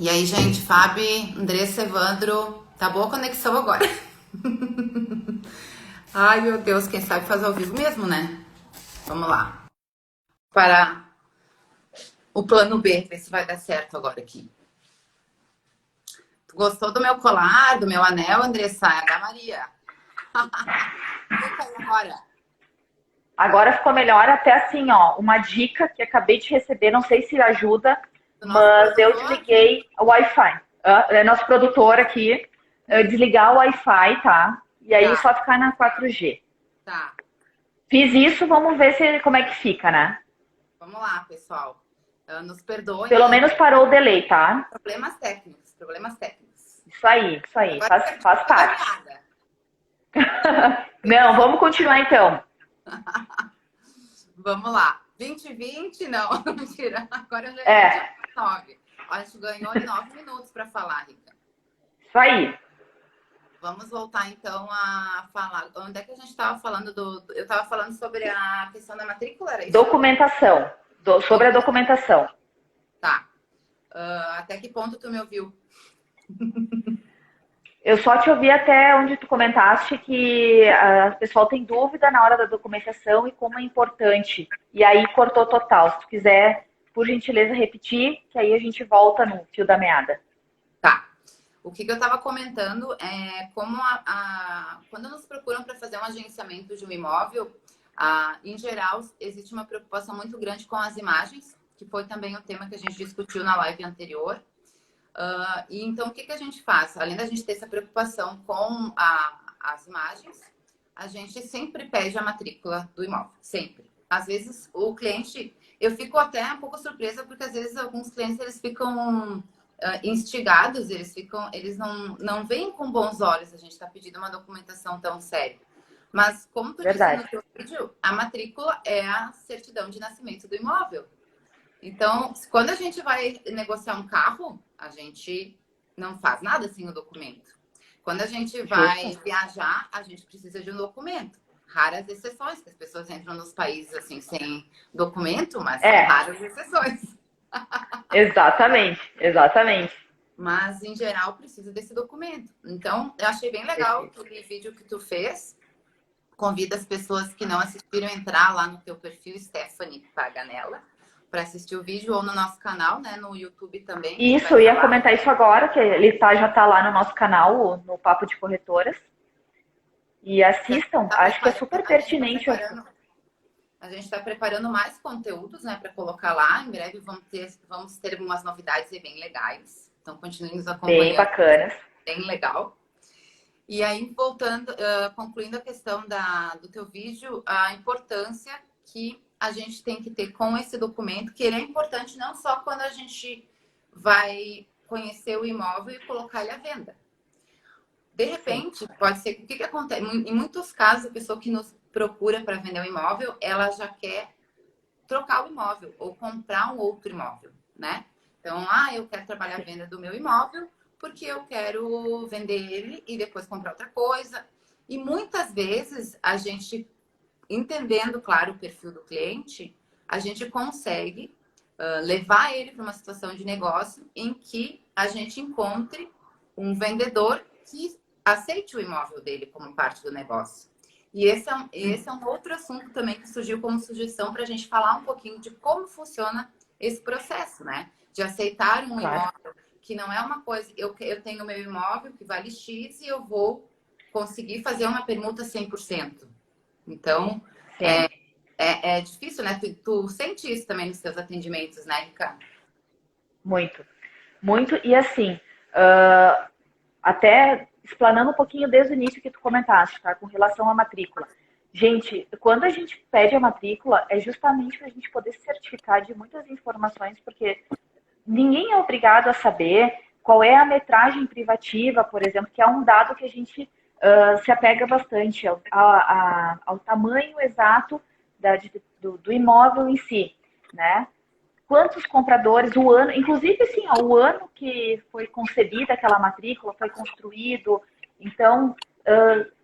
E aí, gente, Fábio, Andressa, Evandro, tá boa a conexão agora? Ai, meu Deus, quem sabe faz ao vivo mesmo, né? Vamos lá. Para o plano B, ver se vai dar certo agora aqui. Tu gostou do meu colar, do meu anel, Andressa? É da Maria. Fica aí agora. Agora ficou melhor, até assim, ó, uma dica que acabei de receber, não sei se ajuda, Do nosso mas eu produtor? desliguei o Wi-Fi. É nosso produtor aqui, desligar o Wi-Fi, tá? E aí Tá, só ficar na 4G. tá. Fiz isso, vamos ver como é que fica, né? Vamos lá, pessoal. Nos perdoem Pelo aí. menos parou o delay, tá? Problemas técnicos, problemas técnicos. Isso aí, Agora fica faz toda parte. miada. Não, vamos continuar então. Vamos lá. 2020, não, mentira. Agora já é É, 2019. A gente ganhou 9 minutos para falar, Rica. isso aí. Vamos voltar então a falar. Onde é que a gente estava falando Eu estava falando sobre a questão da matrícula, era isso? Documentação. Sobre a Documentação. documentação. Tá. Até que ponto tu me ouviu? Eu só te ouvi até onde tu comentaste que o pessoal tem dúvida na hora da documentação e como é importante. E aí cortou total. Se tu quiser, por gentileza, repetir, que aí a gente volta no fio da meada. Tá. O que eu estava comentando é como quando nos procuram para fazer um agenciamento de um imóvel, em geral, existe uma preocupação muito grande com as imagens, que foi também o tema que a gente discutiu na live anterior. E então, o que a gente faz? Além da gente ter essa preocupação com as imagens, a gente sempre pede a matrícula do imóvel, sempre. Às vezes, o cliente, eu fico até um pouco surpresa, porque às vezes alguns clientes eles ficam instigados, eles não veem com bons olhos a gente está pedindo uma documentação tão séria. Mas, como tu disse no Verdade. teu vídeo, a matrícula é a certidão de nascimento do imóvel. Então, quando a gente vai negociar um carro, a gente não faz nada sem o documento. Quando a gente vai Justo. viajar, a gente precisa de um documento. Raras exceções, que as pessoas entram nos países assim sem documento, mas são É, raras exceções. exatamente, exatamente. Mas, em geral, precisa desse documento. Então, eu achei bem legal Perfeito. aquele vídeo que tu fez. Convida as pessoas que não assistiram a entrar lá no teu perfil, Stephanie Paganella, para assistir o vídeo ou no nosso canal, né, no YouTube também, que a gente vai Isso, eu ia falar. comentar isso agora, que já está lá no nosso canal, no Papo de Corretoras. E assistam, Tá acho que é preparando, super a gente está pertinente. preparando, a gente está preparando mais conteúdos, né, para colocar lá. Em breve vamos ter umas novidades bem legais. Então, continue nos Bem acompanhando, bacanas. bem legal. E aí, voltando, concluindo a questão do teu vídeo, a importância que a gente tem que ter com esse documento, que ele é importante não só quando a gente vai conhecer o imóvel e colocar ele à venda. De Sim. repente, pode ser que o que acontece? Em muitos casos, a pessoa que nos procura para vender o imóvel, ela já quer trocar o imóvel ou comprar um outro imóvel, né? Então, eu quero trabalhar a venda do meu imóvel porque eu quero vender ele e depois comprar outra coisa. E muitas vezes a gente, entendendo, claro, o perfil do cliente, a gente consegue levar ele para uma situação de negócio em que a gente encontre um vendedor que aceite o imóvel dele como parte do negócio. E esse é um outro assunto também que surgiu como sugestão para a gente falar um pouquinho de como funciona esse processo, né? De aceitar um Claro. imóvel que não é uma coisa. Eu tenho meu imóvel que vale X e eu vou conseguir fazer uma permuta 100%. Então, Sim. é difícil, né? Tu sente isso também nos teus atendimentos, né, Ricardo? Muito, muito. E assim, até explanando um pouquinho desde o início que tu comentaste, tá? Com relação à matrícula. Gente, quando a gente pede a matrícula, é justamente para a gente poder se certificar de muitas informações, porque ninguém é obrigado a saber qual é a metragem privativa, por exemplo, que é um dado que a gente se apega bastante ao tamanho exato do imóvel em si, né? Quantos compradores, o ano, inclusive assim, ó, o ano que foi concebida aquela matrícula, foi construído, então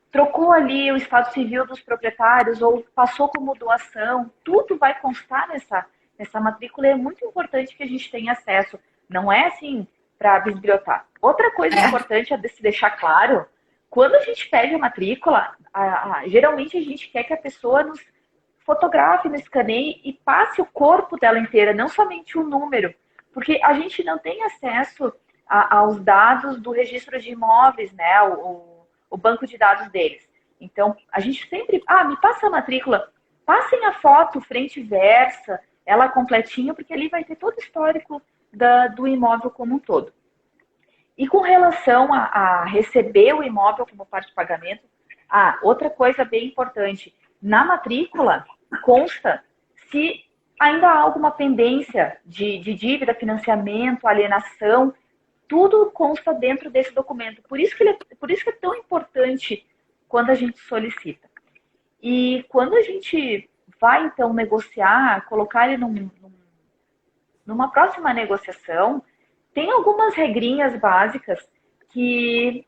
trocou ali o estado civil dos proprietários ou passou como doação, tudo vai constar nessa matrícula e é muito importante que a gente tenha acesso. Não é assim, para bisbilhotar. Outra coisa importante é se deixar claro, quando a gente pede a matrícula, geralmente a gente quer que a pessoa nos fotografe, nos escaneie e passe o corpo dela inteira, não somente o número, porque a gente não tem acesso aos dados do registro de imóveis, né, o banco de dados deles. Então, a gente sempre, me passa a matrícula, passem a foto frente e versa, ela completinha, porque ali vai ter todo o histórico do imóvel como um todo. E com relação a receber o imóvel como parte de pagamento, outra coisa bem importante, na matrícula consta se ainda há alguma pendência de dívida, financiamento, alienação, tudo consta dentro desse documento. Por isso que é tão importante quando a gente solicita. E quando a gente vai, então, negociar, colocar ele numa próxima negociação, tem algumas regrinhas básicas que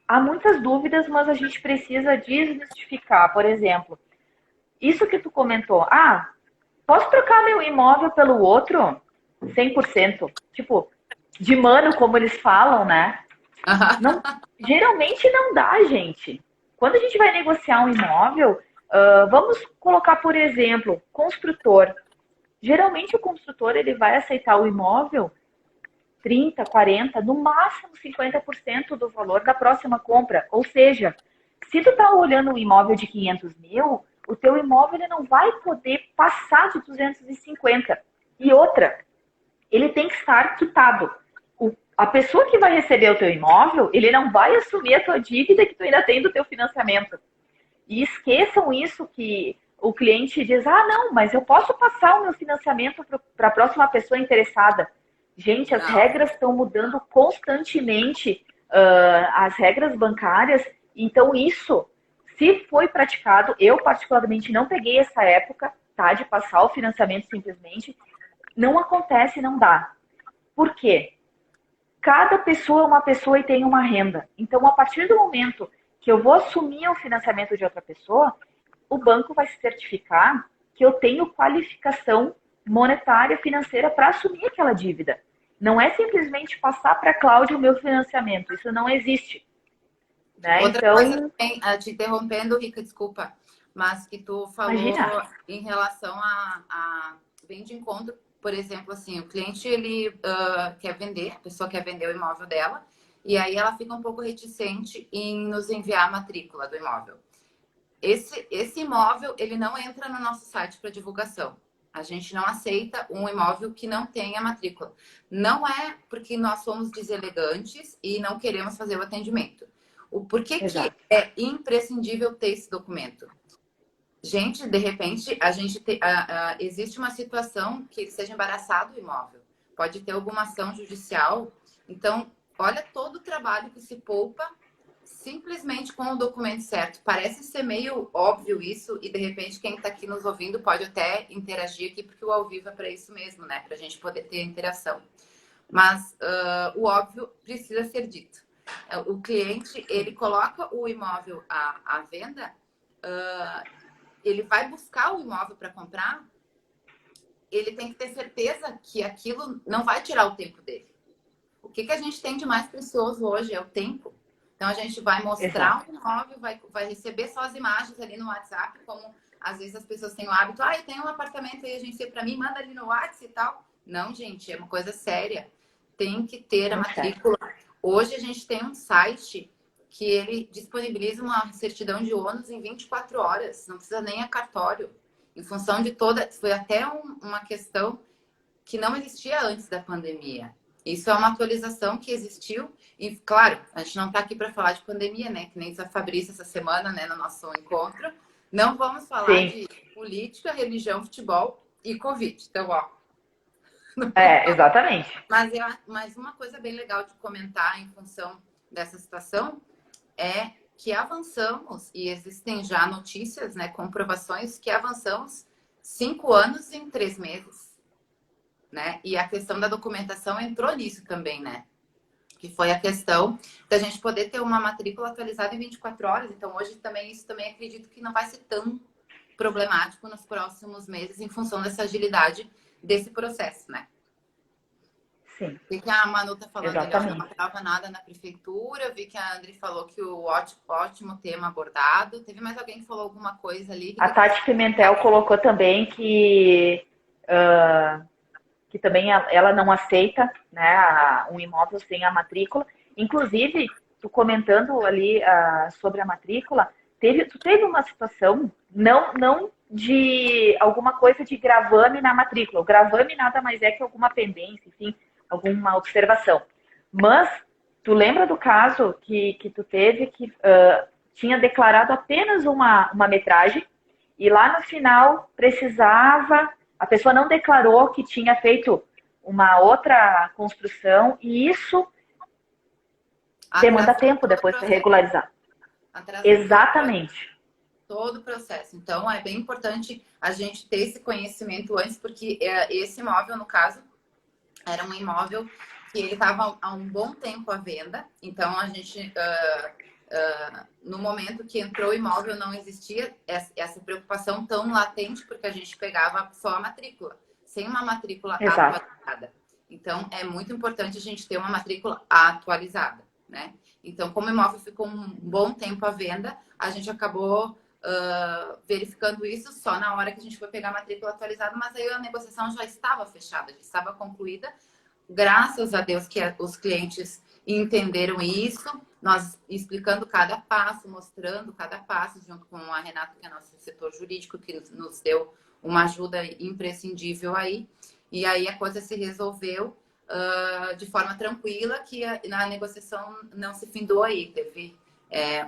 há muitas dúvidas, mas a gente precisa desmistificar. Por exemplo, isso que tu comentou, posso trocar meu imóvel pelo outro? 100%. Tipo, de mano, como eles falam, né? Não, geralmente não dá, gente. Quando a gente vai negociar um imóvel, vamos colocar, por exemplo, construtor. Geralmente o construtor ele vai aceitar o imóvel 30, 40, no máximo 50% do valor da próxima compra. Ou seja, se tu tá olhando um imóvel de 500 mil, o teu imóvel ele não vai poder passar de 250. E outra, ele tem que estar quitado. A pessoa que vai receber o teu imóvel, ele não vai assumir a tua dívida que tu ainda tem do teu financiamento. E esqueçam isso que o cliente diz, não, mas eu posso passar o meu financiamento para a próxima pessoa interessada. Gente, as regras estão mudando constantemente, as regras bancárias. Então, isso, se foi praticado, eu particularmente não peguei essa época, tá, de passar o financiamento simplesmente, não acontece, não dá. Por quê? Cada pessoa é uma pessoa e tem uma renda. Então, a partir do momento que eu vou assumir o financiamento de outra pessoa, o banco vai se certificar que eu tenho qualificação monetária, financeira para assumir aquela dívida. Não é simplesmente passar para a Cláudia o meu financiamento. Isso não existe. Né? Outra coisa também, te interrompendo, Rica, desculpa, mas que tu falou em relação vem de encontro, por exemplo, assim, o cliente ele quer vender, a pessoa quer vender o imóvel dela, e aí ela fica um pouco reticente em nos enviar a matrícula do imóvel. Esse imóvel, ele não entra no nosso site para divulgação. A gente não aceita um imóvel que não tenha matrícula. Não é porque nós somos deselegantes e não queremos fazer o atendimento. Por que é imprescindível ter esse documento? Gente, de repente, existe uma situação que seja embaraçado o imóvel. Pode ter alguma ação judicial. Então, olha todo o trabalho que se poupa simplesmente com o documento certo. Parece ser meio óbvio isso e, de repente, quem está aqui nos ouvindo pode até interagir aqui, porque o ao vivo é para isso mesmo, né? Para a gente poder ter interação. Mas o óbvio precisa ser dito. O cliente, ele coloca o imóvel à venda, ele vai buscar o imóvel para comprar, ele tem que ter certeza que aquilo não vai tirar o tempo dele. O que a gente tem de mais precioso hoje é o tempo. Então, a gente vai mostrar o imóvel, vai receber só as imagens ali no WhatsApp, como às vezes as pessoas têm o hábito, eu tenho um apartamento aí, a gente para mim, manda ali no WhatsApp e tal. Não, gente, é uma coisa séria. Tem que ter a matrícula. Hoje a gente tem um site que ele disponibiliza uma certidão de ônus em 24 horas. Não precisa nem a cartório. Em função de toda... Foi até uma questão que não existia antes da pandemia. Isso é uma atualização que existiu. E, claro, a gente não está aqui para falar de pandemia, né? Que nem a Fabrícia essa semana, né? No nosso encontro. Não vamos falar de política, religião, futebol e Covid. Então, exatamente. Mas uma coisa bem legal de comentar em função dessa situação é que avançamos, e existem já notícias, né, comprovações que avançamos 5 anos em 3 meses, né? E a questão da documentação entrou nisso também, né? Que foi a questão da gente poder ter uma matrícula atualizada em 24 horas. Então, hoje também, isso também acredito que não vai ser tão problemático nos próximos meses em função dessa agilidade desse processo, né? Sim, Vi que a Manu tá falando ali, ó, não exatamente. aprova nada na prefeitura. Vi que a Andri falou que o ótimo tema abordado. Teve mais alguém que falou alguma coisa ali que A depois... Tati Pimentel colocou também que também ela não aceita, né, um imóvel sem a matrícula. Inclusive, tu comentando ali sobre a matrícula, tu teve uma situação, não de alguma coisa de gravame na matrícula. O gravame nada mais é que alguma pendência, enfim, alguma observação. Mas tu lembra do caso que tu teve que tinha declarado apenas uma metragem e lá no final precisava, a pessoa não declarou que tinha feito uma outra construção e isso demanda Atrasou tempo todo o depois para processo. regularizar. Atrasou Exatamente. todo o processo. Então, é bem importante a gente ter esse conhecimento antes, porque esse imóvel, no caso, era um imóvel que ele estava há um bom tempo à venda. Então, a gente, no momento que entrou o imóvel, não existia essa preocupação tão latente, porque a gente pegava só a matrícula, sem uma matrícula Exato. atualizada. Então, é muito importante a gente ter uma matrícula atualizada, né? Então, como o imóvel ficou um bom tempo à venda, a gente acabou verificando isso só na hora que a gente foi pegar a matrícula atualizada, mas aí a negociação já estava fechada, já estava concluída. Graças a Deus que os clientes entenderam isso, nós explicando cada passo, mostrando cada passo, junto com a Renata, que é nosso setor jurídico, que nos deu uma ajuda imprescindível aí. E aí a coisa se resolveu de forma tranquila, que na negociação não se findou aí, teve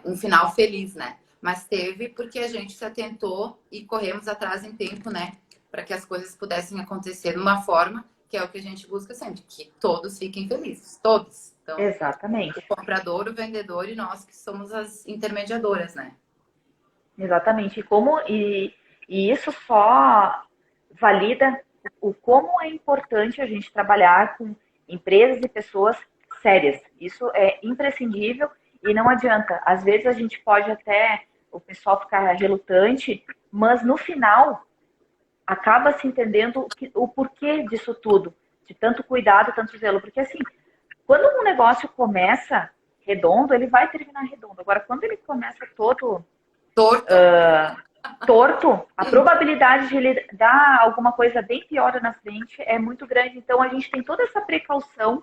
um final feliz, né? Mas teve porque a gente se atentou e corremos atrás em tempo, né? Para que as coisas pudessem acontecer de uma forma que é o que a gente busca sempre, que todos fiquem felizes, todos. Então, o Exatamente. comprador, o vendedor e nós que somos as intermediadoras, né? Exatamente. E isso só valida o como é importante a gente trabalhar com empresas e pessoas sérias. Isso é imprescindível e não adianta. Às vezes a gente pode até o pessoal ficar relutante, mas no final acaba se entendendo o porquê disso tudo, de tanto cuidado, tanto zelo. Porque assim, quando um negócio começa redondo, ele vai terminar redondo. Agora, quando ele começa todo Torto. torto, a probabilidade de ele dar alguma coisa bem pior na frente é muito grande. Então, a gente tem toda essa precaução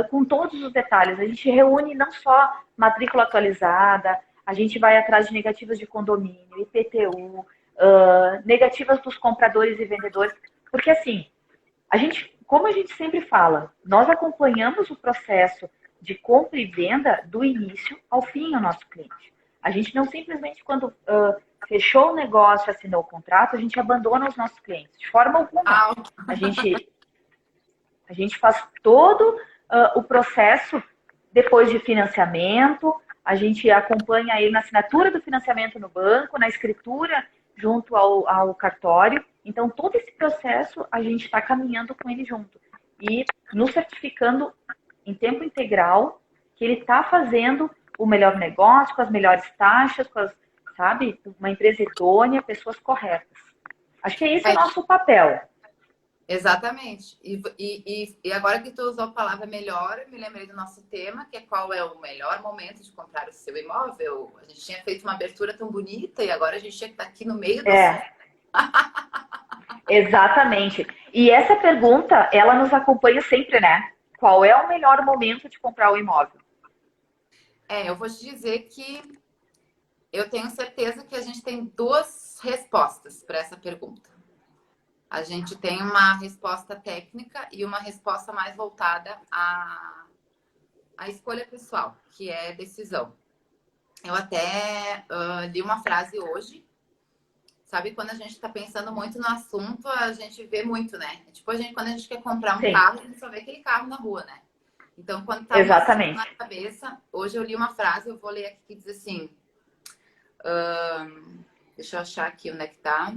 com todos os detalhes. A gente reúne não só matrícula atualizada, a gente vai atrás de negativas de condomínio, IPTU, negativas dos compradores e vendedores, porque assim, como a gente sempre fala, nós acompanhamos o processo de compra e venda do início ao fim ao nosso cliente. A gente não simplesmente, quando fechou o negócio, assinou o contrato, a gente abandona os nossos clientes. De forma alguma. A gente, a gente faz todo o processo depois de financiamento, a gente acompanha ele na assinatura do financiamento no banco, na escritura junto ao cartório. Então, todo esse processo a gente está caminhando com ele junto. E nos certificando em tempo integral que ele está fazendo o melhor negócio, com as melhores taxas, sabe? Uma empresa idônea, pessoas corretas. Acho que esse é o nosso papel. Exatamente. E agora que tu usou a palavra melhor, eu me lembrei do nosso tema, que é qual é o melhor momento de comprar o seu imóvel. A gente tinha feito uma abertura tão bonita e agora a gente tinha que estar aqui no meio do assunto. Exatamente. E essa pergunta, ela nos acompanha sempre, né? Qual é o melhor momento de comprar o imóvel? Eu vou te dizer que eu tenho certeza que a gente tem duas respostas para essa pergunta. A gente tem uma resposta técnica e uma resposta mais voltada à escolha pessoal, que é decisão. Eu até li uma frase hoje. Sabe, quando a gente está pensando muito no assunto, a gente vê muito, né? Tipo, quando a gente quer comprar um Sim, carro, a gente só vê aquele carro na rua, né? Então, quando tá um assunto exatamente. na cabeça, hoje eu li uma frase, eu vou ler aqui que diz assim. Deixa eu achar aqui onde é que tá.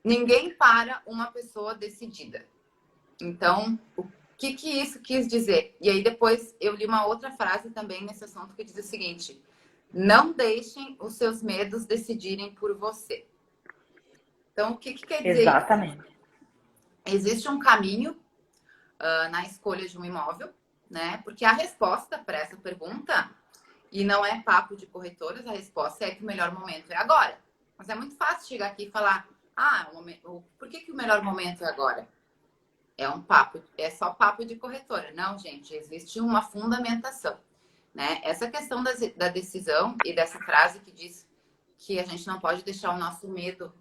Ninguém para uma pessoa decidida. Então, o que isso quis dizer? E aí depois eu li uma outra frase também nesse assunto que diz o seguinte: não deixem os seus medos decidirem por você. Então, o que quer dizer isso? Exatamente. Existe um caminho na escolha de um imóvel, né? Porque a resposta para essa pergunta, e não é papo de corretoras, a resposta é que o melhor momento é agora. Mas é muito fácil chegar aqui e falar, por que o melhor momento é agora? É um papo, é só papo de corretora. Não, gente, existe uma fundamentação, né? Essa questão da decisão e dessa frase que diz que a gente não pode deixar o nosso medo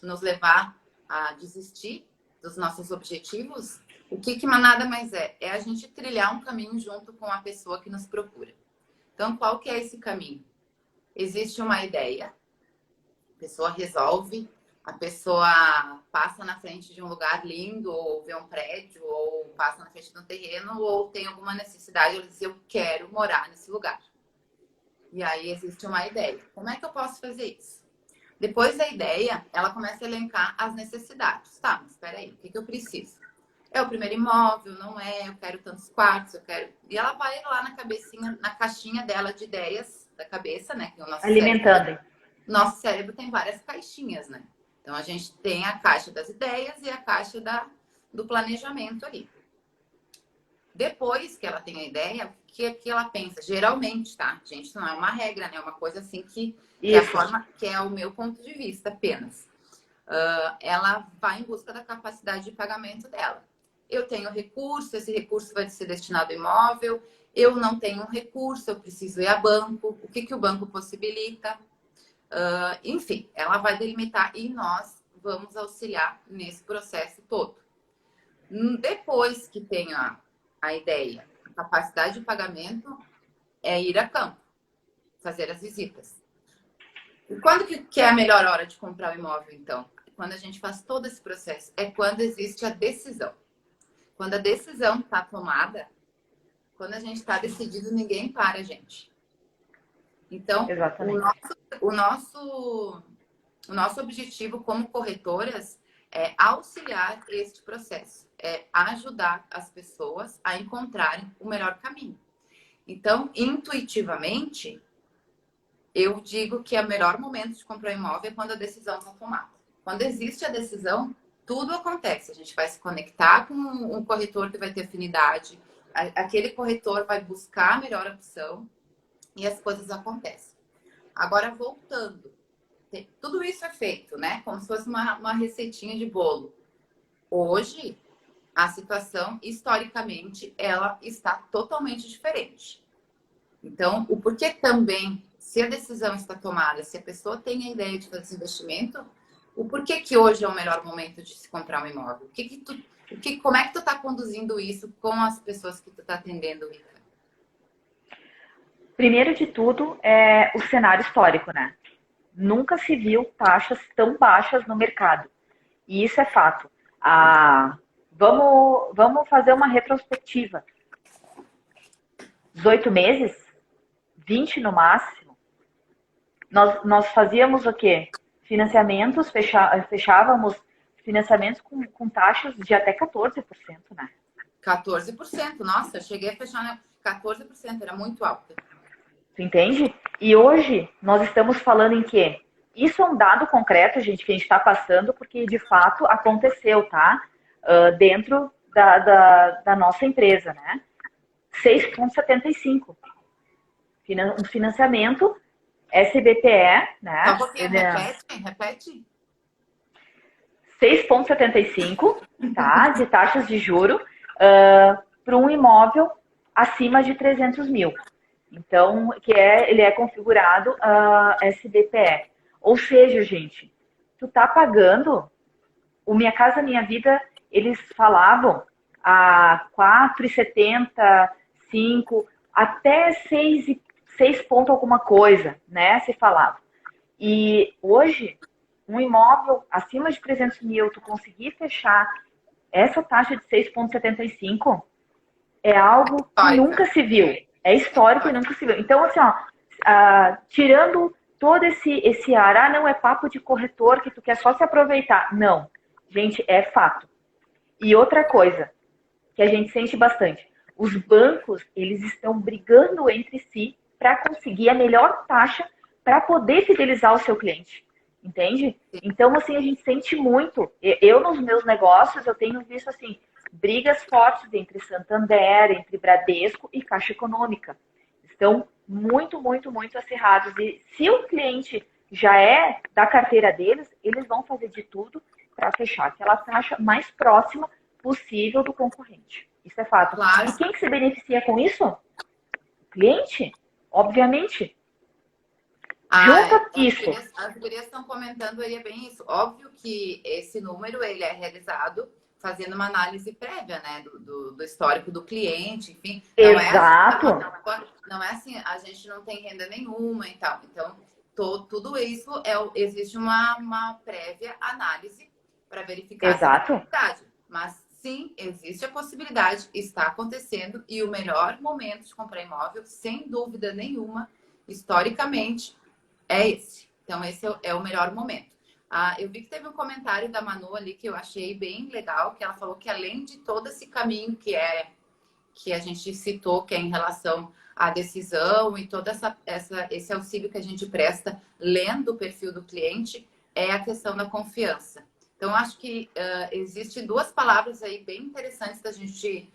nos levar a desistir dos nossos objetivos, o que nada mais é? É a gente trilhar um caminho junto com a pessoa que nos procura. Então, qual que é esse caminho? Existe uma ideia, a pessoa resolve, a pessoa passa na frente de um lugar lindo, ou vê um prédio, ou passa na frente de um terreno, ou tem alguma necessidade, ela diz, eu quero morar nesse lugar. E aí existe uma ideia. Como é que eu posso fazer isso? Depois da ideia, ela começa a elencar as necessidades. Tá, mas espera aí, o que eu preciso? É o primeiro imóvel, não é? Eu quero tantos quartos, eu quero... E ela vai lá na cabecinha, na caixinha dela de ideias da cabeça, né? Que o Alimentando. Nosso cérebro tem várias caixinhas, né? Então, a gente tem a caixa das ideias e a caixa do planejamento ali. Depois que ela tem a ideia, o que ela pensa? Geralmente, tá? Gente, não é uma regra, né? É uma coisa assim que é a forma, que é o meu ponto de vista apenas. Ela vai em busca da capacidade de pagamento dela. Eu tenho recurso, esse recurso vai ser destinado ao imóvel. Eu não tenho um recurso, eu preciso ir a banco. O que o banco possibilita? Enfim, ela vai delimitar e nós vamos auxiliar nesse processo todo. Depois que tem a ideia, a capacidade de pagamento, é ir a campo, fazer as visitas. E quando que é a melhor hora de comprar o imóvel, então? Quando a gente faz todo esse processo. É quando existe a decisão. Quando a decisão está tomada, quando a gente está decidido, ninguém para a gente. Então, o nosso objetivo como corretoras é auxiliar este processo, é ajudar as pessoas a encontrarem o melhor caminho. Então, intuitivamente, eu digo que é o melhor momento de comprar um imóvel é quando a decisão está tomada. Quando existe a decisão, tudo acontece. A gente vai se conectar com um corretor que vai ter afinidade, aquele corretor vai buscar a melhor opção e as coisas acontecem. Agora, voltando, tudo isso é feito, né? Como se fosse uma receitinha de bolo. Hoje, a situação, historicamente, ela está totalmente diferente. Então, o porquê também, se a decisão está tomada, se a pessoa tem a ideia de fazer esse investimento, o porquê que hoje é o melhor momento de se comprar um imóvel? Como é que tu está conduzindo isso com as pessoas que tu está atendendo, Rita? Primeiro de tudo, é o cenário histórico, né? Nunca se viu taxas tão baixas no mercado. E isso é fato. Vamos fazer uma retrospectiva. 18 meses? 20 no máximo? Nós fazíamos o quê? Financiamentos, fechávamos financiamentos com taxas de até 14%, né? 14%, nossa, eu cheguei a fechar 14%, era muito alta. Tu entende? E hoje nós estamos falando em quê? Isso é um dado concreto, gente, que a gente está passando, porque de fato aconteceu, tá? Dentro da nossa empresa, né? 6,75. Um financiamento SBPE, né? Só um pouquinho, repete. 6,75, tá? De taxas de juro para um imóvel acima de 300 mil. Então, ele é configurado SBPE. Ou seja, gente, tu tá pagando o Minha Casa Minha Vida, eles falavam a 4,70, 5, até 6 ponto alguma coisa, né? Se falava. E hoje, um imóvel acima de 300 mil, tu conseguir fechar essa taxa de 6,75 é algo que nunca se viu. É histórico e nunca se viu. Então, assim, tirando todo esse ar, não é papo de corretor que tu quer só se aproveitar. Não. Gente, é fato. E outra coisa que a gente sente bastante. Os bancos, eles estão brigando entre si para conseguir a melhor taxa para poder fidelizar o seu cliente. entende? Então, assim, a gente sente muito. Eu, nos meus negócios, eu tenho visto, assim, brigas fortes entre Santander, entre Bradesco e Caixa Econômica. Estão muito, muito, muito acirrados. E se o cliente já é da carteira deles, eles vão fazer de tudo para fechar aquela taxa mais próxima possível do concorrente. Isso é fato. Claro. E quem que se beneficia com isso? O cliente, obviamente. Junta isso. As gurias estão comentando aí é bem isso. Óbvio que esse número ele é realizado fazendo uma análise prévia, né, do histórico do cliente, enfim. Exato. Não é assim, a gente não tem renda nenhuma e tal. Então, tudo isso existe uma prévia análise para verificar Exato. a possibilidade. Mas sim, existe a possibilidade, está acontecendo, e o melhor momento de comprar imóvel, sem dúvida nenhuma, historicamente, é esse. Então, esse é o melhor momento. Eu vi que teve um comentário da Manu ali que eu achei bem legal, que ela falou que além de todo esse caminho que a gente citou, que é em relação à decisão e todo esse auxílio que a gente presta lendo o perfil do cliente, é a questão da confiança. Então, acho que existe duas palavras aí bem interessantes da gente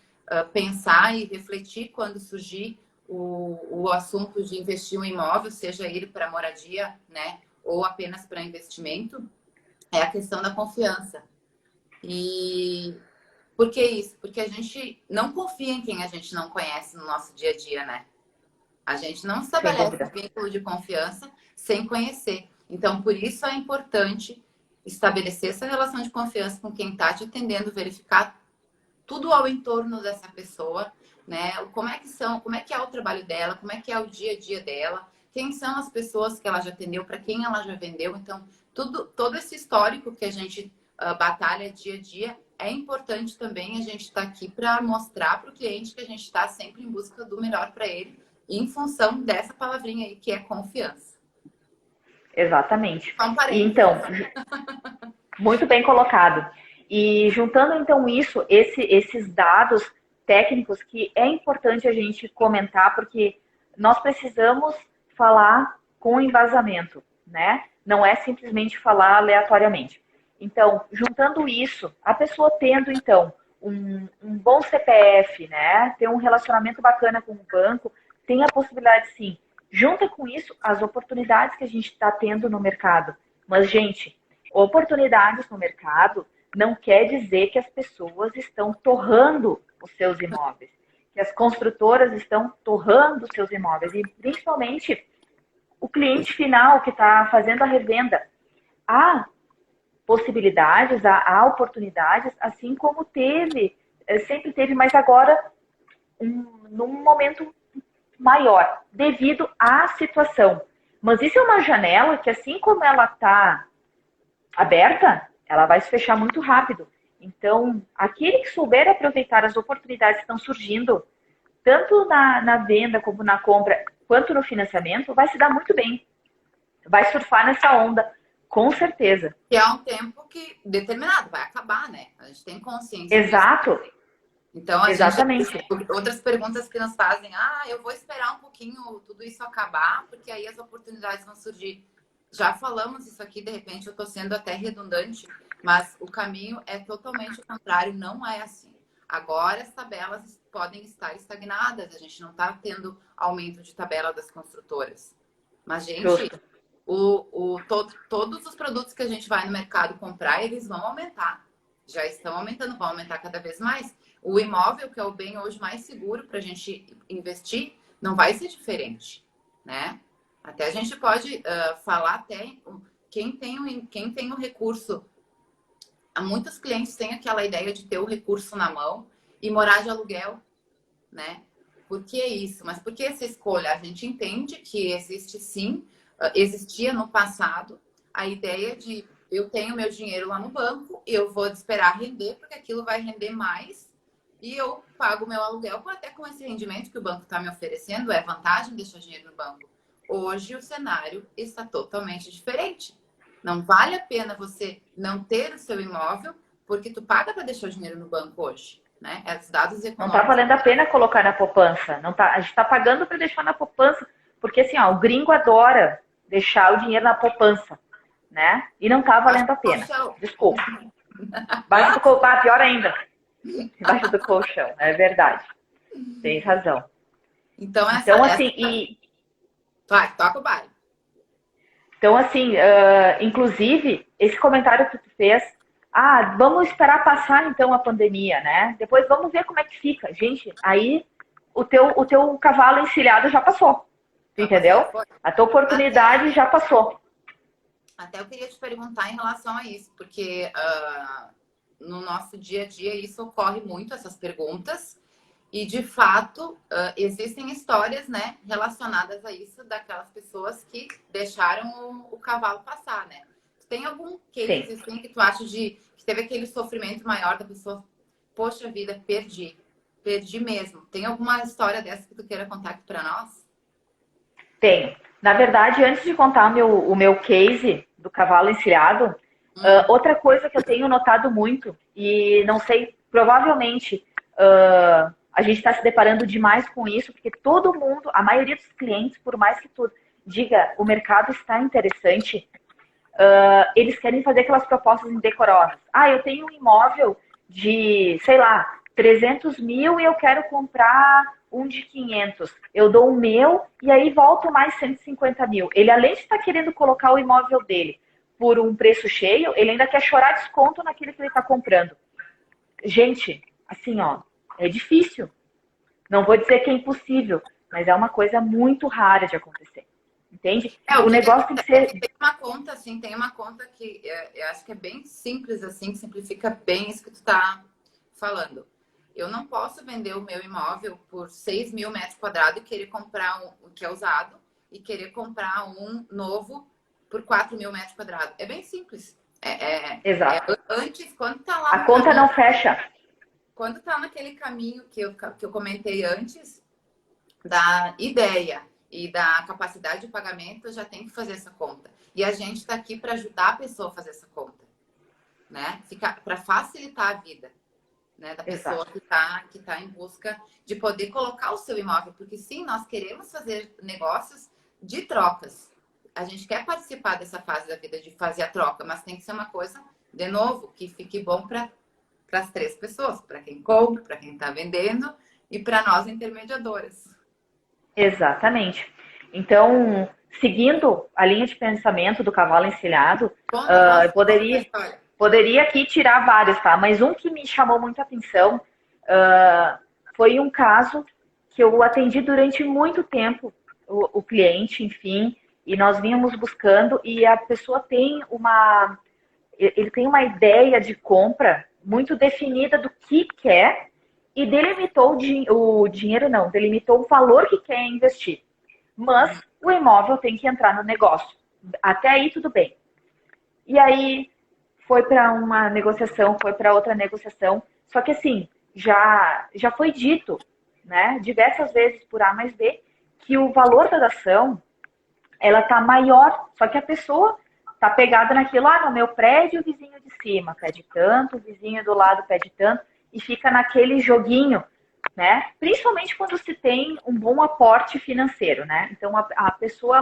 pensar e refletir quando surgir o assunto de investir um imóvel, seja ele para moradia, né, ou apenas para investimento, é a questão da confiança. E por que isso? Porque a gente não confia em quem a gente não conhece no nosso dia a dia, né? A gente não estabelece um vínculo de confiança sem conhecer. Então, por isso é importante estabelecer essa relação de confiança com quem está te atendendo, verificar tudo ao entorno dessa pessoa, né? Como é que é o trabalho dela, como é que é o dia a dia dela, quem são as pessoas que ela já atendeu, para quem ela já vendeu. Então, todo esse histórico que a gente batalha dia a dia, é importante também a gente estar aqui para mostrar para o cliente que a gente está sempre em busca do melhor para ele, em função dessa palavrinha aí, que é confiança. Exatamente. E então, muito bem colocado. E juntando então isso, esses dados técnicos que é importante a gente comentar, porque nós precisamos falar com embasamento, né? Não é simplesmente falar aleatoriamente. Então, juntando isso, a pessoa tendo então um bom CPF, né? Ter um relacionamento bacana com o banco, tem a possibilidade sim. Junta com isso as oportunidades que a gente está tendo no mercado. Mas, gente, oportunidades no mercado não quer dizer que as pessoas estão torrando os seus imóveis, que as construtoras estão torrando os seus imóveis, e principalmente o cliente final que está fazendo a revenda. Há possibilidades, há oportunidades, assim como sempre teve, mas agora num momento maior, devido à situação. Mas isso é uma janela que, assim como ela está aberta, ela vai se fechar muito rápido. Então, aquele que souber aproveitar as oportunidades que estão surgindo, tanto na venda como na compra, quanto no financiamento, vai se dar muito bem. Vai surfar nessa onda, com certeza. Que é um tempo que determinado, vai acabar, né? A gente tem consciência Exato. disso. Então, Exatamente. Outras perguntas que nos fazem, eu vou esperar um pouquinho tudo isso acabar, porque aí as oportunidades vão surgir. Já falamos isso aqui, de repente eu estou sendo até redundante, mas o caminho é totalmente o contrário, não é assim. Agora as tabelas podem estar estagnadas, a gente não está tendo aumento de tabela das construtoras. Mas, gente, todos os produtos que a gente vai no mercado comprar, eles vão aumentar. Já estão aumentando, vão aumentar cada vez mais. O imóvel, que é o bem hoje mais seguro para a gente investir, não vai ser diferente, né? Até a gente pode falar até quem tem o recurso. Muitos clientes têm aquela ideia de ter o recurso na mão e morar de aluguel, né? Por que isso? Mas por que essa escolha? A gente entende que existe sim, existia no passado a ideia de eu tenho meu dinheiro lá no banco, eu vou esperar render, porque aquilo vai render mais, e eu pago meu aluguel até com esse rendimento que o banco está me oferecendo. É vantagem deixar dinheiro no banco. Hoje o cenário está totalmente diferente. Não vale a pena você não ter o seu imóvel, porque tu paga para deixar o dinheiro no banco hoje, né? Os dados econômicos. Não está valendo a pena colocar na poupança. Não tá, a gente está pagando para deixar na poupança, porque assim, o gringo adora deixar o dinheiro na poupança. né? E não tá valendo a pena. Desculpa. Embaixo do colchão, pior ainda. Embaixo do colchão, é verdade. Tem razão. Então, assim, Vai, toca o baile. Então, assim, inclusive, esse comentário que tu fez, vamos esperar passar, então, a pandemia, né? Depois vamos ver como é que fica. Gente, aí o teu cavalo encilhado já passou, entendeu? A tua oportunidade já passou. Até eu queria te perguntar em relação a isso, porque no nosso dia a dia isso ocorre muito, essas perguntas. E, de fato, existem histórias, né, relacionadas a isso, daquelas pessoas que deixaram o cavalo passar, né? Tem algum case, assim, que tu acha que teve aquele sofrimento maior da pessoa? Poxa vida, perdi mesmo. Tem alguma história dessa que tu queira contar aqui pra nós? Tenho. Na verdade, antes de contar o meu case do cavalo encilhado, outra coisa que eu tenho notado muito, e não sei, provavelmente... a gente está se deparando demais com isso, porque todo mundo, a maioria dos clientes, por mais que tu diga o mercado está interessante, eles querem fazer aquelas propostas indecorosas. Eu tenho um imóvel de, sei lá, 300 mil e eu quero comprar um de 500. Eu dou o meu e aí volto mais 150 mil. Ele, além de estar querendo colocar o imóvel dele por um preço cheio, ele ainda quer chorar desconto naquele que ele está comprando. Gente, assim, ó, é difícil. Não vou dizer que é impossível, mas é uma coisa muito rara de acontecer. Entende? O negócio tem que ser... Tem uma conta, assim, tem uma conta que eu acho que é bem simples, assim, que simplifica bem isso que tu tá falando. Eu não posso vender o meu imóvel por 6 mil metros quadrados e querer comprar um que é usado e querer comprar um novo por 4 mil metros quadrados. É bem simples. Exato. Antes, quando tá lá... A conta não fecha. Quando tá naquele caminho que eu comentei antes, da ideia e da capacidade de pagamento, já tem que fazer essa conta. E a gente está aqui para ajudar a pessoa a fazer essa conta, né? Para facilitar a vida, né, da pessoa que tá em busca de poder colocar o seu imóvel. Porque sim, nós queremos fazer negócios de trocas. A gente quer participar dessa fase da vida de fazer a troca, mas tem que ser uma coisa, de novo, que fique bom para as três pessoas, para quem compra, para quem está vendendo e para nós intermediadoras. Exatamente. Então, seguindo a linha de pensamento do cavalo encilhado, eu poderia aqui tirar vários, tá? Mas um que me chamou muita atenção foi um caso que eu atendi durante muito tempo, o cliente, enfim, e nós vínhamos buscando, e a pessoa tem ele tem uma ideia de compra muito definida do que quer, e delimitou o dinheiro, não, delimitou o valor que quer investir. Mas o imóvel tem que entrar no negócio. Até aí tudo bem. E aí foi para uma negociação, foi para outra negociação. Só que assim, já foi dito, né, diversas vezes por A mais B, que o valor da ação, ela tá maior, só que a pessoa tá pegada naquilo, no meu prédio, o vizinho de cima pede tanto, o vizinho do lado pede tanto, e fica naquele joguinho, né? Principalmente quando se tem um bom aporte financeiro, né? Então a pessoa,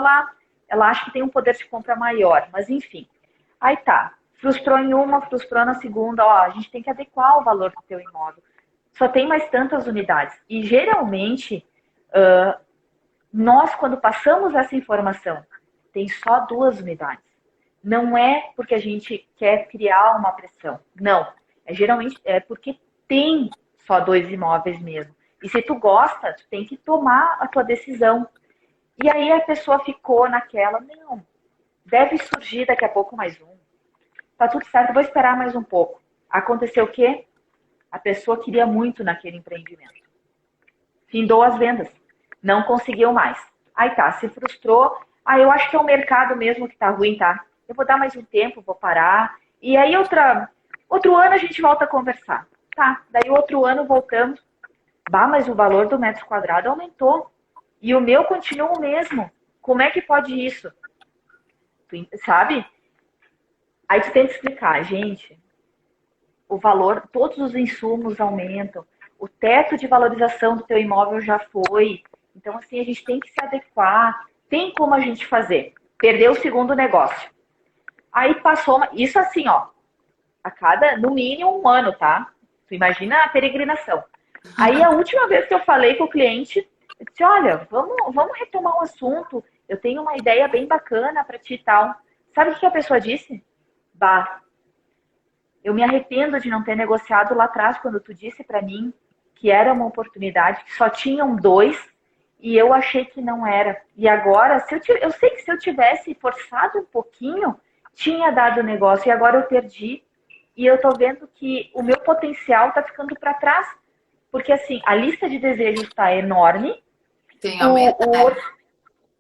ela acha que tem um poder de compra maior, mas enfim. Aí tá, frustrou em uma, frustrou na segunda, a gente tem que adequar o valor do teu imóvel. Só tem mais tantas unidades. E geralmente, nós, quando passamos essa informação, tem só 2 unidades. Não é porque a gente quer criar uma pressão. Não. Geralmente é porque tem só 2 imóveis mesmo. E se tu gosta, tu tem que tomar a tua decisão. E aí a pessoa ficou naquela, não, deve surgir daqui a pouco mais um. Tá tudo certo, vou esperar mais um pouco. Aconteceu o quê? A pessoa queria muito naquele empreendimento. Findou as vendas. Não conseguiu mais. Aí tá, se frustrou. Eu acho que é o mercado mesmo que tá ruim, tá? Eu vou dar mais um tempo, vou parar. E aí outro ano a gente volta a conversar. Tá, daí outro ano voltamos. Mas o valor do metro quadrado aumentou. E o meu continua o mesmo. Como é que pode isso? Tu, sabe? Aí tu tenta explicar, gente, o valor, todos os insumos aumentam. O teto de valorização do teu imóvel já foi. Então, assim, a gente tem que se adequar. Tem como a gente fazer. Perder o segundo negócio. Aí passou, isso assim, ó, a cada, no mínimo, um ano, tá? Tu imagina a peregrinação. Aí a última vez que eu falei com o cliente, eu disse, olha, vamos retomar o assunto, eu tenho uma ideia bem bacana para ti e tal. Sabe o que a pessoa disse? Bah, eu me arrependo de não ter negociado lá atrás, quando tu disse para mim que era uma oportunidade, que só tinham dois, e eu achei que não era. E agora, eu sei que se eu tivesse forçado um pouquinho, tinha dado negócio, e agora eu perdi. E eu tô vendo que o meu potencial tá ficando para trás. Porque, assim, a lista de desejos está enorme, Sim, aumenta, o né? outro E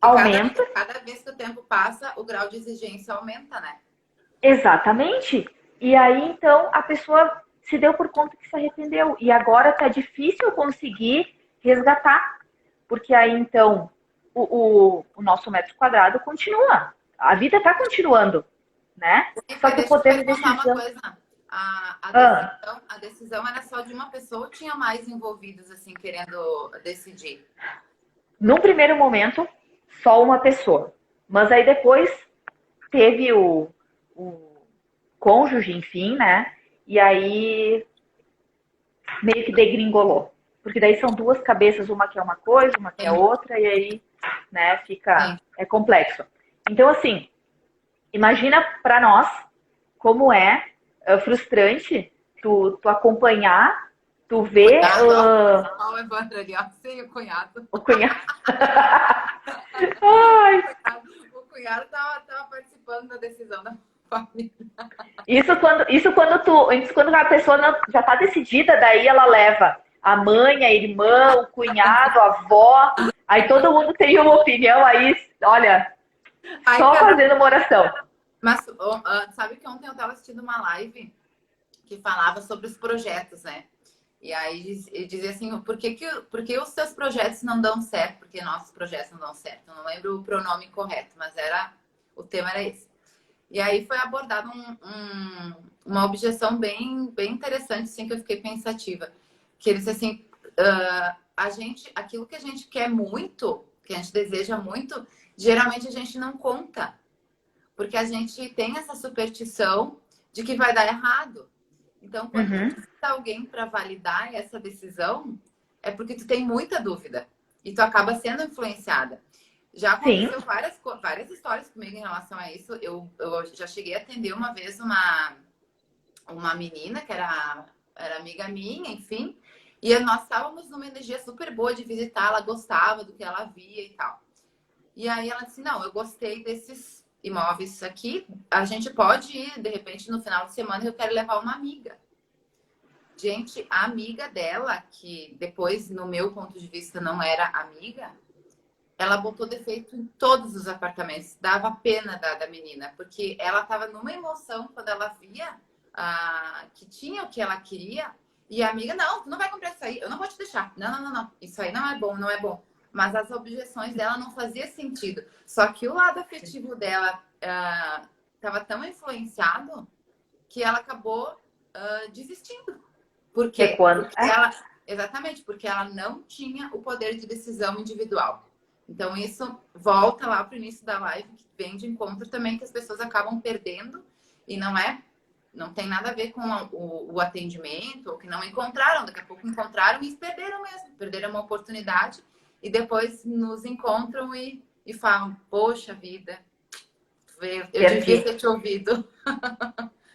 aumenta, cada vez que o tempo passa, o grau de exigência aumenta, né? exatamente. E aí, então, a pessoa se deu por conta que se arrependeu. E agora tá difícil conseguir resgatar. Porque aí, então, o nosso metro quadrado continua. A vida está continuando, né? Só que o Deixa eu te poder de perguntar uma decisão... coisa. Ah, A decisão era só de uma pessoa ou tinha mais envolvidos, assim, querendo decidir? num primeiro momento, só uma pessoa. Mas aí depois teve o cônjuge, enfim, né? E aí meio que degringolou. Porque daí são duas cabeças, uma quer uma coisa, uma quer Sim, outra, e aí, né, sim. é complexo. Então, assim, imagina para nós como é frustrante tu acompanhar, tu ver Cunhado, ó. Ó o Evandro ali, ó. Sim, o cunhado. o cunhado. Ai, O cunhado tava participando da decisão da família. isso quando a pessoa já está decidida, daí ela leva a mãe, a irmã, o cunhado, a avó, aí todo mundo tem uma opinião, aí, olha, Aí, só cada... fazendo uma oração. Mas sabe que ontem eu estava assistindo uma live que falava sobre os projetos, né? E aí dizia assim, por que os seus projetos não dão certo? Porque nossos projetos não dão certo. Eu não lembro o pronome correto, mas o tema era esse. E aí foi abordada uma objeção bem interessante, assim, que eu fiquei pensativa. Que ele disse assim, aquilo que a gente quer muito, que a gente deseja muito, geralmente a gente não conta. Porque a gente tem essa superstição de que vai dar errado. Então, quando tu Uhum. precisa de alguém para validar essa decisão, é porque tu tem muita dúvida. E tu acaba sendo influenciada. Já Sim. aconteceu várias histórias comigo em relação a isso. Eu já cheguei a atender uma vez uma menina que era amiga minha, enfim. E nós estávamos numa energia super boa de visitar, ela gostava do que ela via e tal. E aí ela disse, não, eu gostei desses imóveis aqui, a gente pode ir, de repente, no final de semana eu quero levar uma amiga. Gente, a amiga dela, que depois, no meu ponto de vista, não era amiga, ela botou defeito em todos os apartamentos. Dava pena da menina, porque ela estava numa emoção quando ela via que tinha o que ela queria. E a amiga, não, tu não vai comprar isso aí, eu não vou te deixar. Não. Isso aí não é bom, não é bom. Mas as objeções dela não faziam sentido. Só que o lado afetivo dela estava tão influenciado que ela acabou desistindo. Por Que quê? quando... Exatamente, porque ela não tinha o poder de decisão individual. Então, isso volta lá para o início da live, que vem de encontro também, que as pessoas acabam perdendo, e não tem nada a ver com o atendimento, ou que não encontraram, daqui a pouco encontraram e perderam mesmo, perderam uma oportunidade, e depois nos encontram e falam, poxa vida, eu devia ter te ouvido.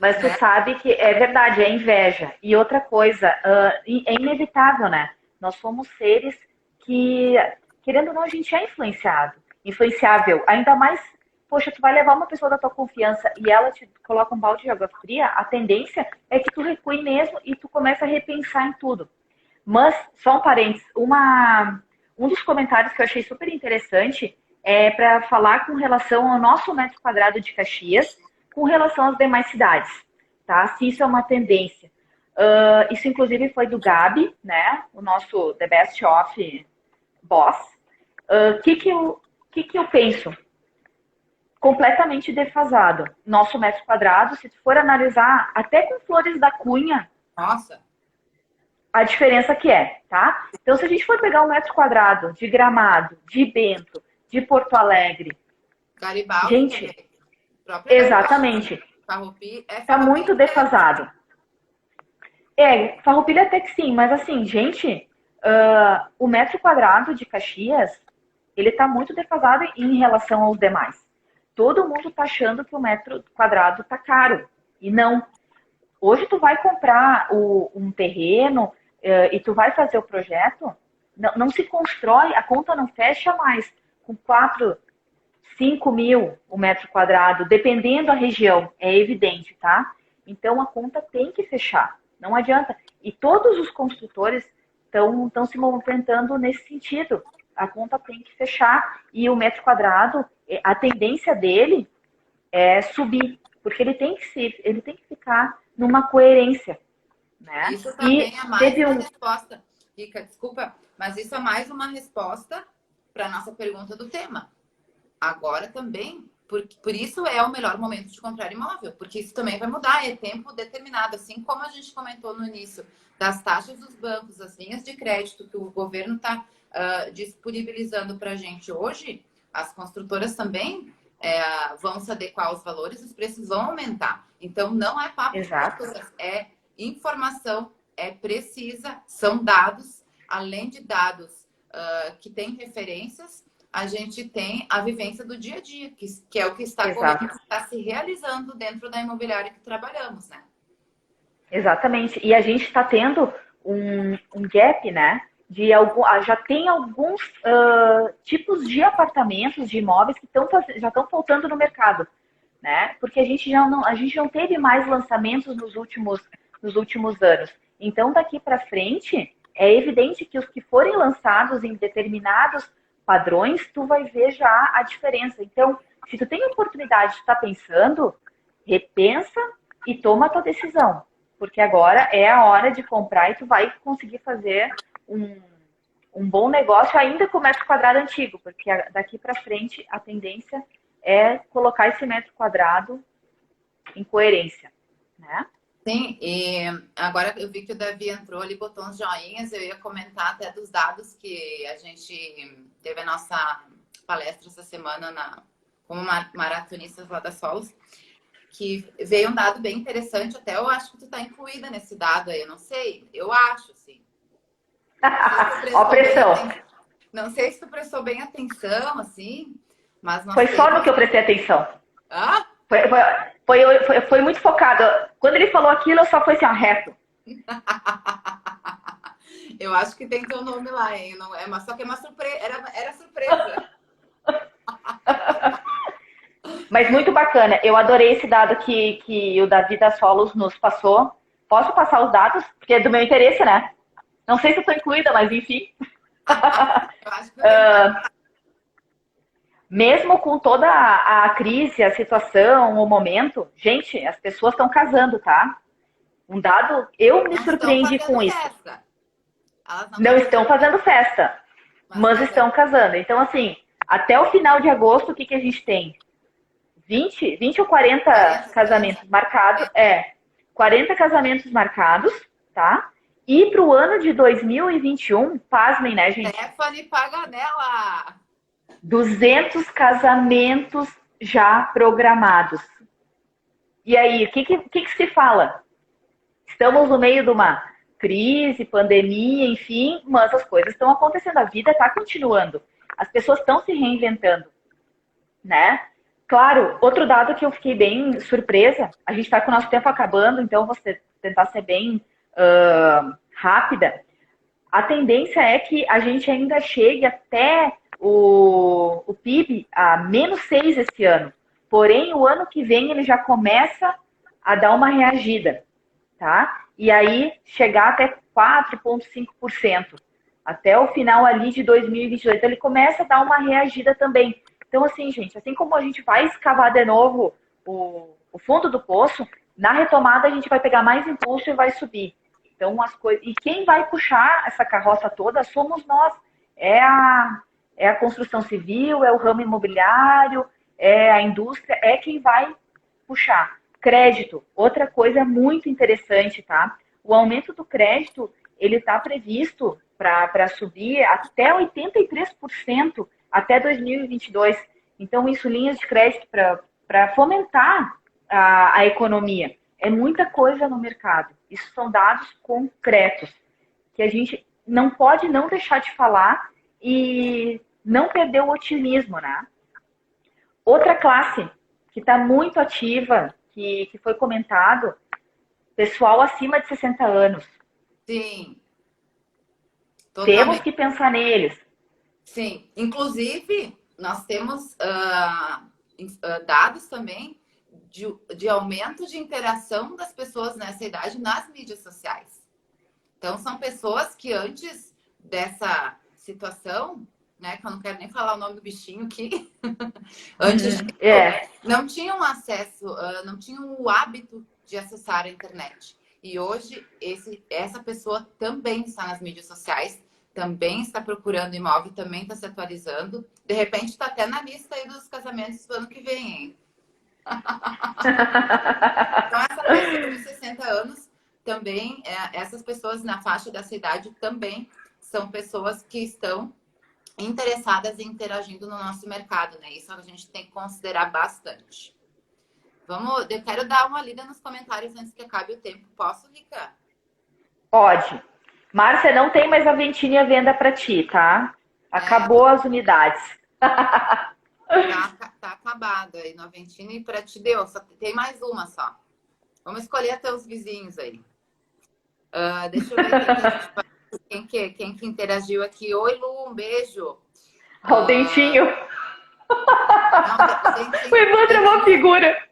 Mas tu Né? sabe que é verdade, é inveja. E outra coisa, é inevitável, né? Nós somos seres que, querendo ou não, a gente é influenciável. Ainda mais, poxa, tu vai levar uma pessoa da tua confiança e ela te coloca um balde de água fria, a tendência é que tu recue mesmo e tu começa a repensar em tudo. Mas, só um parênteses, um dos comentários que eu achei super interessante é para falar com relação ao nosso metro quadrado de Caxias, com relação às demais cidades, tá? Se isso é uma tendência. Isso, inclusive, foi do Gabi, né? O nosso The Best Of Boss. O que eu penso? Completamente defasado. Nosso metro quadrado, se tu for analisar, até com Flores da Cunha, Nossa, a diferença que é, tá? Então, se a gente for pegar um metro quadrado de Gramado, de Bento, de Porto Alegre, Garibaldi gente, também. própria Exatamente. Farroupilha Está muito defasado. Farroupilha até que sim, mas assim, gente, o metro quadrado de Caxias, ele está muito defasado em relação aos demais. Todo mundo está achando que o metro quadrado está caro. E não. Hoje tu vai comprar um terreno e tu vai fazer o projeto, não se constrói, a conta não fecha mais com 4, 5 mil o metro quadrado, dependendo da região, é evidente, tá? Então a conta tem que fechar, não adianta. E todos os construtores estão se movimentando nesse sentido. A conta tem que fechar e o metro quadrado, a tendência dele é subir, porque ele tem que ficar numa coerência, né? Isso também é mais teve uma resposta, Rica, desculpa, mas isso é mais uma resposta para a nossa pergunta do tema. Agora também, por isso é o melhor momento de comprar imóvel, porque isso também vai mudar, é tempo determinado, assim como a gente comentou no início das taxas dos bancos, as linhas de crédito que o governo está disponibilizando para a gente hoje, as construtoras também vão se adequar aos valores, os preços vão aumentar. Então, não é papo de construtoras, é informação, é precisa, são dados, além de dados que têm referências, a gente tem a vivência do dia a dia, que é o que está correndo, que está se realizando dentro da imobiliária que trabalhamos, né? Exatamente. E a gente está tendo um gap, né? Já tem alguns tipos de apartamentos, de imóveis que já estão faltando no mercado, né? Porque a gente não teve mais lançamentos nos últimos anos. Então, daqui para frente, é evidente que os que forem lançados em determinados padrões, tu vai ver já a diferença. Então, se tu tem a oportunidade de estar pensando, repensa e toma a tua decisão. Porque agora é a hora de comprar e tu vai conseguir fazer um bom negócio ainda com o metro quadrado antigo, porque daqui para frente a tendência é colocar esse metro quadrado em coerência, né? Sim, e agora eu vi que o Davi entrou ali, botou uns joinhas, eu ia comentar até dos dados que a gente teve a nossa palestra essa semana como maratonistas lá da Solos, que veio um dado bem interessante, até eu acho que tu tá incluída nesse dado aí, eu não sei, eu acho, sim. Ó, pressão. Não sei se tu prestou bem atenção, assim, mas... Foi só no que eu prestei atenção. Ah? Foi muito focado. Quando ele falou aquilo, eu só fui assim, ó, reto. Eu acho que tem teu nome lá, hein? Não, só que é uma surpresa. Era surpresa. Mas muito bacana. Eu adorei esse dado que o Davi da Solos nos passou. Posso passar os dados? Porque é do meu interesse, né? Não sei se eu estou incluída, mas enfim. Eu acho que eu mesmo com toda a crise, a situação, o momento, gente, as pessoas estão casando, tá? Um dado, eu me surpreendi com isso. Festa. Não estão fazendo festa, mas estão casando. Então, assim, até o final de agosto, o que a gente tem? 20 ou 40 casamentos marcados. 40 casamentos marcados, tá? E para o ano de 2021, pasmem, né, gente? Stephanie Paganella! 200 casamentos já programados. E aí, o que se fala? Estamos no meio de uma crise, pandemia, enfim, mas as coisas estão acontecendo, a vida está continuando. As pessoas estão se reinventando, né? Claro, outro dado que eu fiquei bem surpresa, a gente está com o nosso tempo acabando, então vou tentar ser bem rápida. A tendência é que a gente ainda chegue até o PIB a -6 esse ano. Porém, o ano que vem ele já começa a dar uma reagida, tá? E aí chegar até 4,5%. Até o final ali de 2022. Então, ele começa a dar uma reagida também. Então, assim, gente, assim como a gente vai escavar de novo o fundo do poço, na retomada a gente vai pegar mais impulso e vai subir. Então, as coisas. E quem vai puxar essa carroça toda somos nós. É a construção civil, é o ramo imobiliário, é a indústria, é quem vai puxar. Crédito, outra coisa muito interessante, tá? O aumento do crédito, ele está previsto para subir até 83% até 2022. Então, isso, linhas de crédito para para fomentar a economia. É muita coisa no mercado. Isso são dados concretos que a gente não pode não deixar de falar e não perder o otimismo, né? Outra classe que está muito ativa, que foi comentado, pessoal acima de 60 anos. Sim, Temos totalmente. que pensar neles. Sim, inclusive nós temos dados também de aumento de interação das pessoas nessa idade nas mídias sociais. Então, são pessoas que antes dessa situação, né, que eu não quero nem falar o nome do bichinho aqui, antes disso, não tinham acesso, não tinham o hábito de acessar a internet. E hoje, essa pessoa também está nas mídias sociais, também está procurando imóvel, também está se atualizando. De repente, está até na lista aí dos casamentos do ano que vem, hein? Então, essa pessoa de 60 anos também, essas pessoas na faixa dessa idade também são pessoas que estão interessadas e interagindo no nosso mercado, né? Isso a gente tem que considerar bastante. Eu quero dar uma lida nos comentários antes que acabe o tempo. Posso, Rica? Pode. Márcia, não tem mais a Ventinha à venda para ti, tá? Acabou as unidades. Tá acabado aí no Aventino e para ti deu. Só tem mais uma só. Vamos escolher até os vizinhos aí. Deixa eu ver quem que interagiu aqui. Oi, Lu, um beijo. O Dentinho. Não, o Dentinho. O Evandro é uma figura.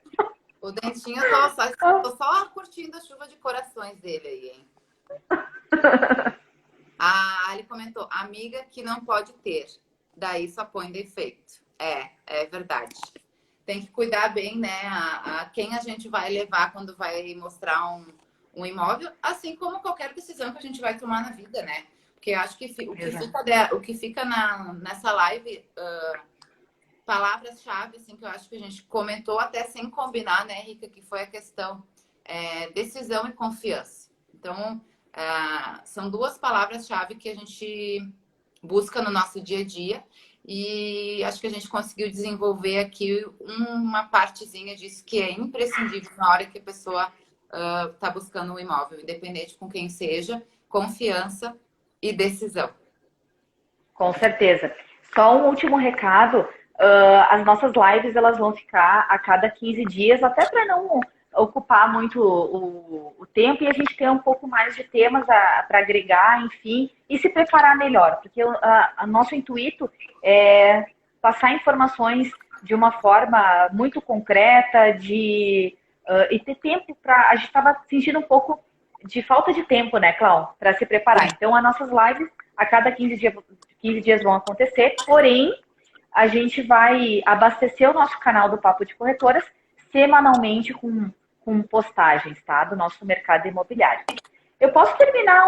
O Dentinho, eu tô só curtindo a chuva de corações dele aí, hein? Ele comentou, amiga que não pode ter. Daí só põe defeito. É verdade. Tem que cuidar bem, né? A quem a gente vai levar quando vai mostrar um imóvel, assim como qualquer decisão que a gente vai tomar na vida, né? Porque eu acho que o que fica nessa live, palavras-chave, assim, que eu acho que a gente comentou até sem combinar, né, Rica, que foi a questão decisão e confiança. Então, são duas palavras-chave que a gente busca no nosso dia a dia e acho que a gente conseguiu desenvolver aqui uma partezinha disso que é imprescindível na hora que a pessoa está buscando um imóvel, independente com quem seja, confiança e decisão. Com certeza. Só um último recado, as nossas lives elas vão ficar a cada 15 dias, até para não ocupar muito o tempo e a gente ter um pouco mais de temas para agregar, enfim, e se preparar melhor, porque o nosso intuito é passar informações de uma forma muito concreta, e ter tempo para... A gente estava sentindo um pouco de falta de tempo, né, Cláudia, para se preparar. Então, as nossas lives a cada 15 dias vão acontecer, porém, a gente vai abastecer o nosso canal do Papo de Corretoras semanalmente com postagens, tá? Do nosso mercado imobiliário. Eu posso terminar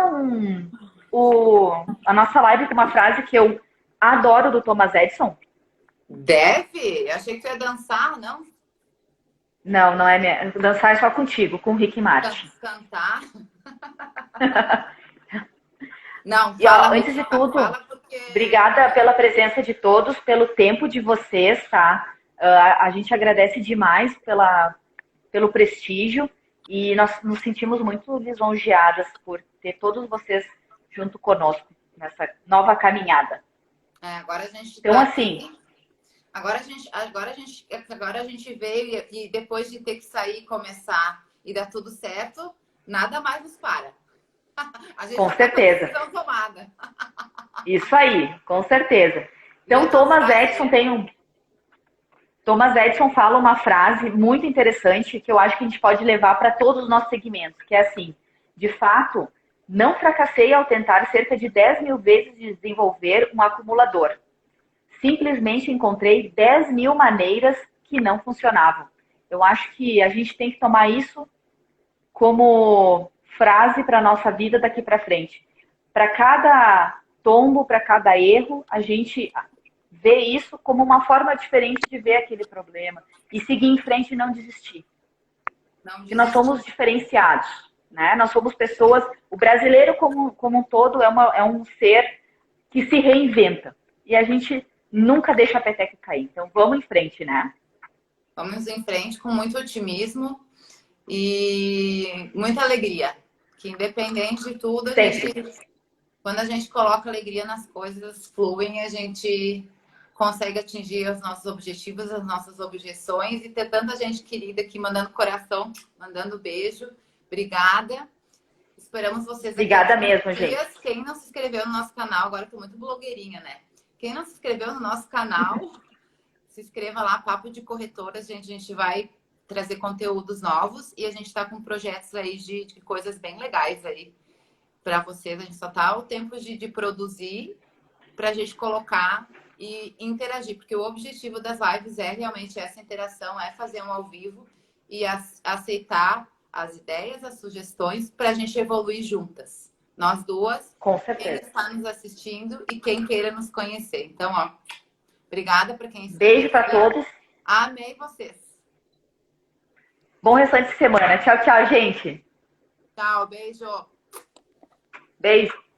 a nossa live com uma frase que eu adoro do Thomas Edison? Deve? Achei que você ia dançar, não? Não, não é minha. Dançar é só contigo, com o Rick Martin. Cantar? Não, e antes de tudo, obrigada pela presença de todos, pelo tempo de vocês, tá? A gente agradece demais pelo prestígio e nós nos sentimos muito lisonjeadas por ter todos vocês junto conosco nessa nova caminhada. Agora a gente então, assim... Agora a gente veio e depois de ter que sair e começar e dar tudo certo, nada mais nos para. A gente com certeza. Tomada. Isso aí, com certeza. Então, Thomas Edison fala uma frase muito interessante que eu acho que a gente pode levar para todos os nossos segmentos, que é assim: de fato, não fracassei ao tentar cerca de 10 mil vezes desenvolver um acumulador. Simplesmente encontrei 10 mil maneiras que não funcionavam. Eu acho que a gente tem que tomar isso como frase para a nossa vida daqui para frente. Para cada tombo, para cada erro, a gente vê isso como uma forma diferente de ver aquele problema e seguir em frente e não desistir. Porque nós somos diferenciados, né? Nós somos pessoas... O brasileiro como um todo é um ser que se reinventa. E a gente... nunca deixa a peteca cair. Então, vamos em frente, né? Vamos em frente com muito otimismo e muita alegria. Que independente de tudo, Sempre. quando a gente coloca alegria nas coisas, fluem, a gente consegue atingir os nossos objetivos, as nossas objeções e ter tanta gente querida aqui mandando coração, mandando beijo. Obrigada. Esperamos vocês aqui Obrigada alguns mesmo, gente. dias. Quem não se inscreveu no nosso canal, agora eu tô muito blogueirinha, né? Quem não se inscreveu no nosso canal, se inscreva lá, Papo de Corretoras, gente. A gente vai trazer conteúdos novos e a gente está com projetos aí de coisas bem legais aí para vocês. A gente só tá o tempo de produzir para a gente colocar e interagir, porque o objetivo das lives é realmente essa interação, é fazer um ao vivo e aceitar as ideias, as sugestões para a gente evoluir juntas. Nós duas, Com quem certeza. está nos assistindo e quem queira nos conhecer. Então, ó, obrigada para quem Beijo escreveu. para todos. Amei vocês. Bom restante de semana. Tchau, tchau, gente. Tchau, beijo. Beijo.